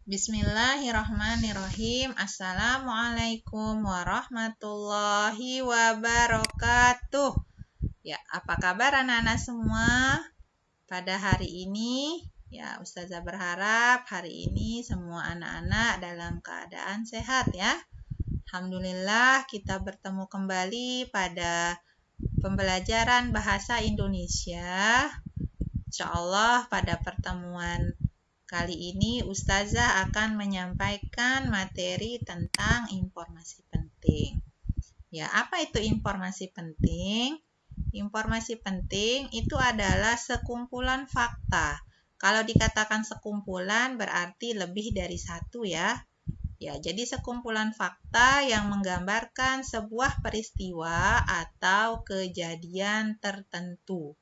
Bismillahirrahmanirrahim. Assalamualaikum warahmatullahi wabarakatuh. Ya, apa kabar anak-anak semua? Pada hari ini, ya Ustazah berharap hari ini semua anak-anak dalam keadaan sehat ya. Alhamdulillah kita bertemu kembali pada pembelajaran bahasa Indonesia. Insyaallah pada pertemuan kali ini Ustazah akan menyampaikan materi tentang informasi penting. Ya, apa itu informasi penting? Informasi penting itu adalah sekumpulan fakta. Kalau dikatakan sekumpulan berarti lebih dari satu ya. Ya, jadi sekumpulan fakta yang menggambarkan sebuah peristiwa atau kejadian tertentu.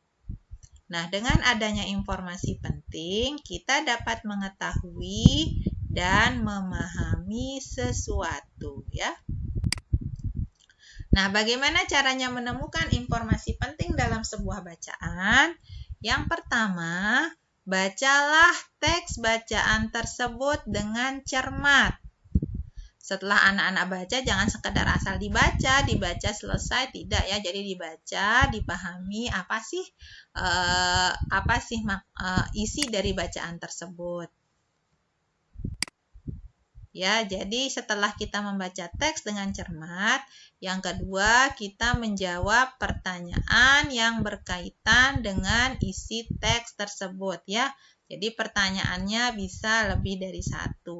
Nah, dengan adanya informasi penting, kita dapat mengetahui dan memahami sesuatu, ya. Nah, bagaimana caranya menemukan informasi penting dalam sebuah bacaan? Yang pertama, bacalah teks bacaan tersebut dengan cermat. Setelah anak-anak baca, jangan sekedar asal dibaca selesai, tidak ya. Jadi dibaca, dipahami apa sih isi dari bacaan tersebut. Ya, jadi setelah kita membaca teks dengan cermat, yang kedua kita menjawab pertanyaan yang berkaitan dengan isi teks tersebut ya. Jadi pertanyaannya bisa lebih dari satu.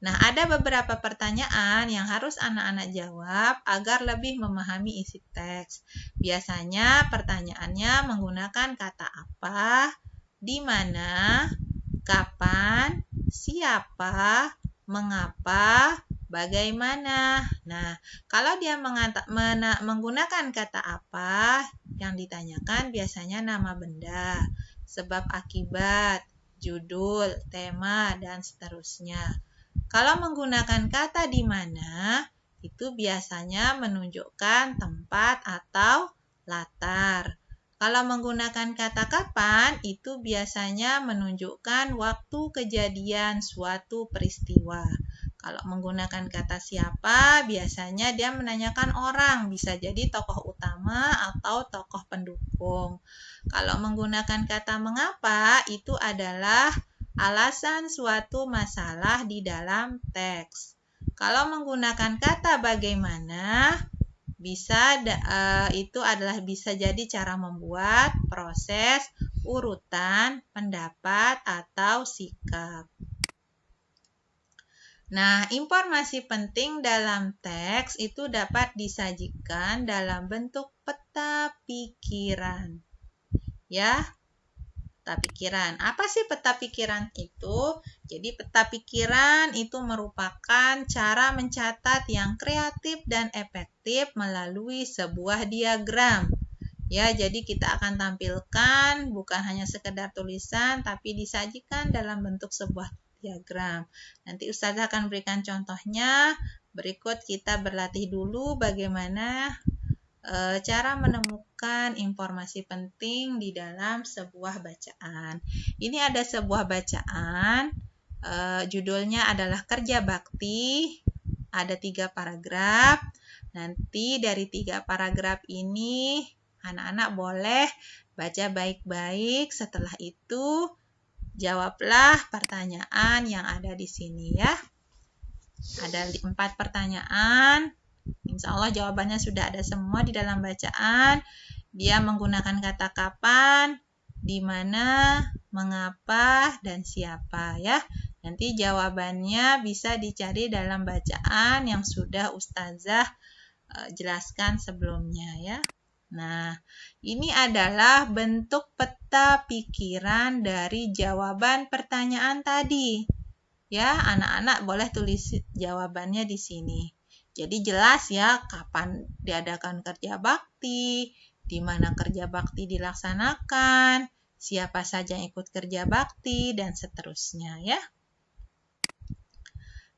Nah, ada beberapa pertanyaan yang harus anak-anak jawab agar lebih memahami isi teks. Biasanya pertanyaannya menggunakan kata apa, di mana, kapan, siapa, mengapa, bagaimana. Nah, kalau dia menggunakan kata apa, yang ditanyakan biasanya nama benda, sebab akibat, judul, tema, dan seterusnya. Kalau menggunakan kata di mana, itu biasanya menunjukkan tempat atau latar. Kalau menggunakan kata kapan, itu biasanya menunjukkan waktu kejadian suatu peristiwa. Kalau menggunakan kata siapa, biasanya dia menanyakan orang, bisa jadi tokoh utama atau tokoh pendukung. Kalau menggunakan kata mengapa, itu adalah alasan suatu masalah di dalam teks. Kalau menggunakan kata bagaimana, itu adalah bisa jadi cara membuat, proses, urutan, pendapat, atau sikap. Nah, informasi penting dalam teks itu dapat disajikan dalam bentuk peta pikiran. Ya, peta pikiran. Apa sih peta pikiran itu? Jadi peta pikiran itu merupakan cara mencatat yang kreatif dan efektif melalui sebuah diagram. Ya, jadi kita akan tampilkan bukan hanya sekedar tulisan tapi disajikan dalam bentuk sebuah diagram. Nanti Ustazah akan berikan contohnya. Berikut kita berlatih dulu bagaimana cara menemukan informasi penting di dalam sebuah bacaan. Ini ada sebuah bacaan, judulnya adalah Kerja Bakti, ada 3 paragraf. Nanti dari 3 paragraf ini, anak-anak boleh baca baik-baik. Setelah itu, jawablah pertanyaan yang ada di sini ya. Ada 4 pertanyaan. Insya Allah jawabannya sudah ada semua di dalam bacaan. Dia menggunakan kata kapan, di mana, mengapa, dan siapa ya. Nanti jawabannya bisa dicari dalam bacaan yang sudah Ustazah jelaskan sebelumnya ya. Nah, ini adalah bentuk peta pikiran dari jawaban pertanyaan tadi. Ya, anak-anak boleh tulis jawabannya di sini. Jadi jelas ya kapan diadakan kerja bakti, di mana kerja bakti dilaksanakan, siapa saja yang ikut kerja bakti, dan seterusnya ya.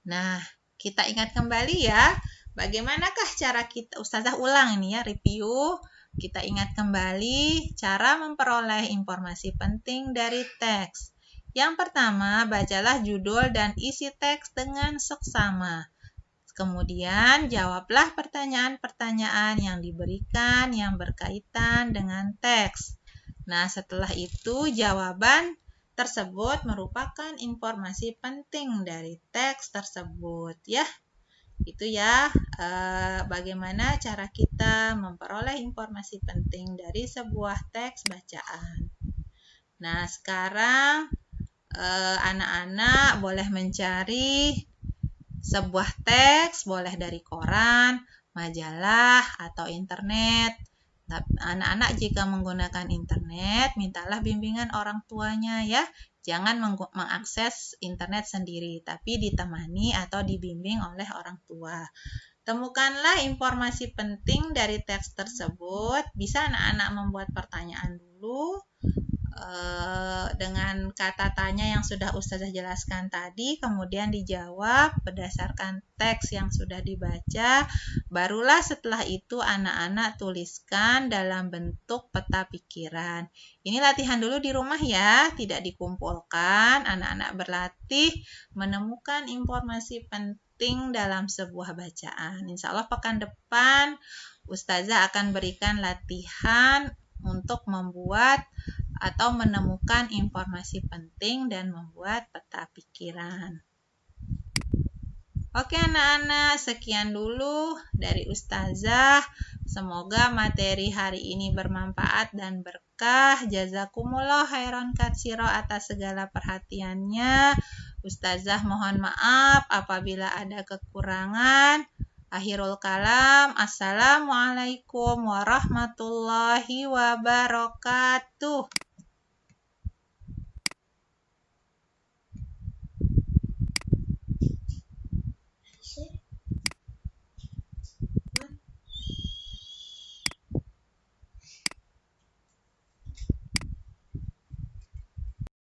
Nah, kita ingat kembali ya, bagaimanakah cara kita, Ustazah ulang ini ya, review. Kita ingat kembali cara memperoleh informasi penting dari teks. Yang pertama, bacalah judul dan isi teks dengan seksama. Kemudian, jawablah pertanyaan-pertanyaan yang diberikan yang berkaitan dengan teks. Nah, setelah itu, jawaban tersebut merupakan informasi penting dari teks tersebut, ya. Itu ya, bagaimana cara kita memperoleh informasi penting dari sebuah teks bacaan. Nah, sekarang anak-anak boleh mencari sebuah teks, boleh dari koran, majalah, atau internet. Anak-anak jika menggunakan internet, mintalah bimbingan orang tuanya ya. Jangan mengakses internet sendiri, tapi ditemani atau dibimbing oleh orang tua. Temukanlah informasi penting dari teks tersebut. Bisa anak-anak membuat pertanyaan dulu dengan kata tanya yang sudah Ustazah jelaskan tadi, kemudian dijawab berdasarkan teks yang sudah dibaca. Barulah setelah itu anak-anak tuliskan dalam bentuk peta pikiran. Ini latihan dulu di rumah ya, tidak dikumpulkan. Anak-anak berlatih menemukan informasi penting dalam sebuah bacaan. Insya Allah pekan depan Ustazah akan berikan latihan untuk membuat atau menemukan informasi penting dan membuat peta pikiran. Oke anak-anak, sekian dulu dari Ustazah. Semoga materi hari ini bermanfaat dan berkah. Jazakumullah khairan katsiro atas segala perhatiannya. Ustazah mohon maaf apabila ada kekurangan. Akhirul kalam. Assalamualaikum warahmatullahi wabarakatuh.